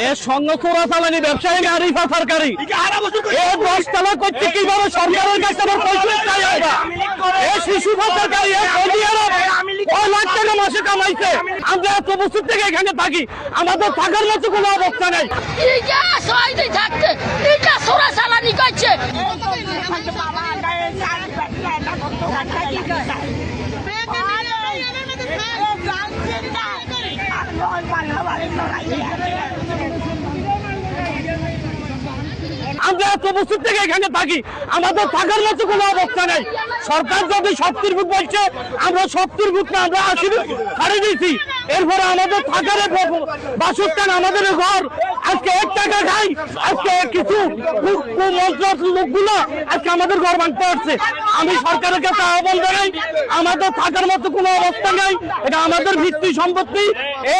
এর সঙ্গে চোরাচালানি ব্যবসায়ী আরিফা সরকারি এর 10 তলা করতে কিভাবে সরকারের কাছে আবার পয়সা চাই আমরা এই শিশু সরকারি কয় লাখ টাকা মাসে কামাইছে আমরা এত বছর থেকে এখানে থাকি আমাদের থাকার মতো কোনো অবস্থা নেই চোরাচালানি করছে আমরা এত বছর থেকে এখানে থাকি আমাদের থাকার মতো কোনো অবস্থা নেই সরকার যদি 70 ফুট বলছে আমরা 70 ফুট না আমরা 80 ফুট ছাড়ে দিয়েছি এরপরে আমাদের থাকার বাসস্থান আমাদের ঘর আজকে 1 টাকা খাই আজকে কিছু লোকগুলো আজকে আমাদের ঘর ভাঙতে হচ্ছে আমি সরকারের কাছে আহ্বান জানাই আমাদের থাকার মতো কোনো অবস্থা নেই এটা আমাদের ভিত্তি সম্পত্তি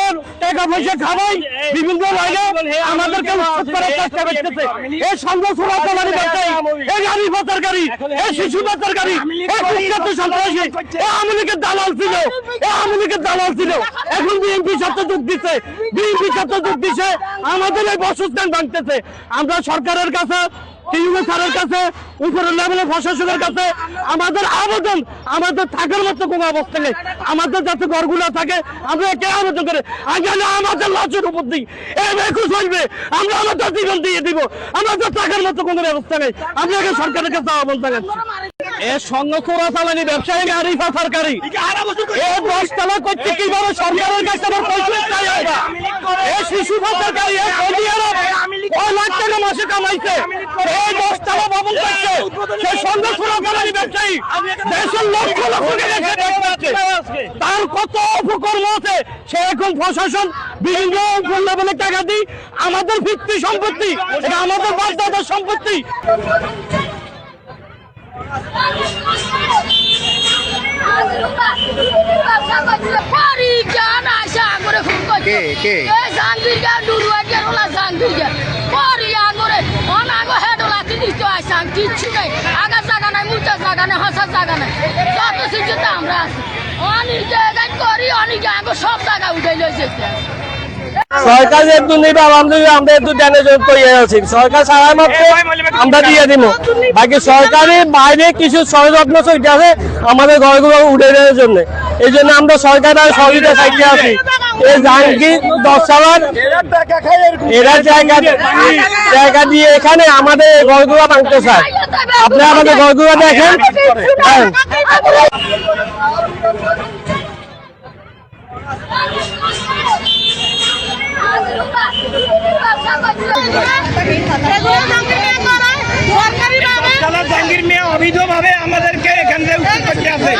এর টাকা পয়সা খাওয়াই বিভিন্ন জায়গায় আমাদেরকে উচ্ছেদ করার চেষ্টা করতেছে এই সঙ্গে চোরাচালানি ব্যবসায়ী এই গাড়ি পাচারকারী এই শিশু পাচারকারী এই কুখ্যাত সন্ত্রাসী এই আওয়ামী লীগের দালাল ছিল এই আওয়ামী লীগের দালাল ছিল এখন বিএনপির সাথে যোগ দিচ্ছে বিএনপির সাথে যোগ দিচ্ছে আমাদের এই বাসস্থান ভাঙতেছে আমরা সরকারের কাছে টিউবে স্যারের কাছে উপরের লেভেলের প্রশাসনের কাছে আমাদের আবেদন আমাদের থাকার মতো কোনো অবস্থা নেই আমাদের যাতে ঘরগুলো থাকে আমরা একে আবেদন করে আগে আমাদের লাশের উপর দিই এই বেকু চলবে আমরা আমাদের জীবন দিয়ে দিব আমাদের থাকার মতো কোনো ব্যবস্থা নেই আমরা আগে সরকারের কাছে আহ্বান জানাচ্ছি এর সঙ্গে চোরাচালানি ব্যবসায়ী আরিফা সরকারি এই 10 তলা করতে কিভাবে সরকারের কাছে আবার পয়সা চাই আমরা এই শিশু সরকারি কয় লাখ টাকা মাসে কামাইছে এই 10 তলা ভবন করছে সেই সঙ্গে চোরাচালানি ব্যবসায়ী দেশের লক্ষ লক্ষ তার কত উপকর্ম আছে সে এখন প্রশাসন বিভিন্ন লেভেলে টাকা দিই আমাদের ভিত্তি সম্পত্তি এটা আমাদের বাপদাদার সম্পত্তি কিচ্ছু নেই আগা জায়গা নাই মুচা জায়গা নেই হাসার জায়গা নেই যত শিক্ষিত আমরা আছি অনেক জায়গায় করি অনেক জায়গা সব জায়গা উঠে লইছে সরকার একটু নিবে আমরা একটু জ্ঞানের জন্য তৈরি আছি সরকার সারা মাত্র আমরা দিয়ে দিব বাকি সরকারি বাইরে কিছু ষড়যন্ত্র চলতে আছে আমাদের ঘরগুলো উঠে দেওয়ার জন্য এই জন্য আমরা সরকারের সহযোগিতা চাইতে আছি এই জাহাঙ্গীর 10 তলার এরা জায়গা দিয়ে এখানে আমাদের ঘরগুলো ভাঙতে চায় আপনি আমাদের ঘরগুলো দেখেন জাহাঙ্গীর মেয়ে অবৈধভাবে আমাদেরকে এখান থেকে উচ্ছেদ করতে আছে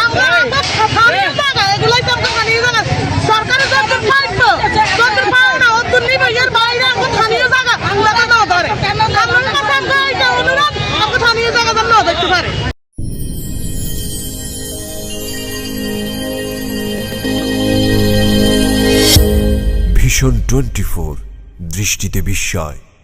ভিশন 24 দৃষ্টিতে বিস্ময়।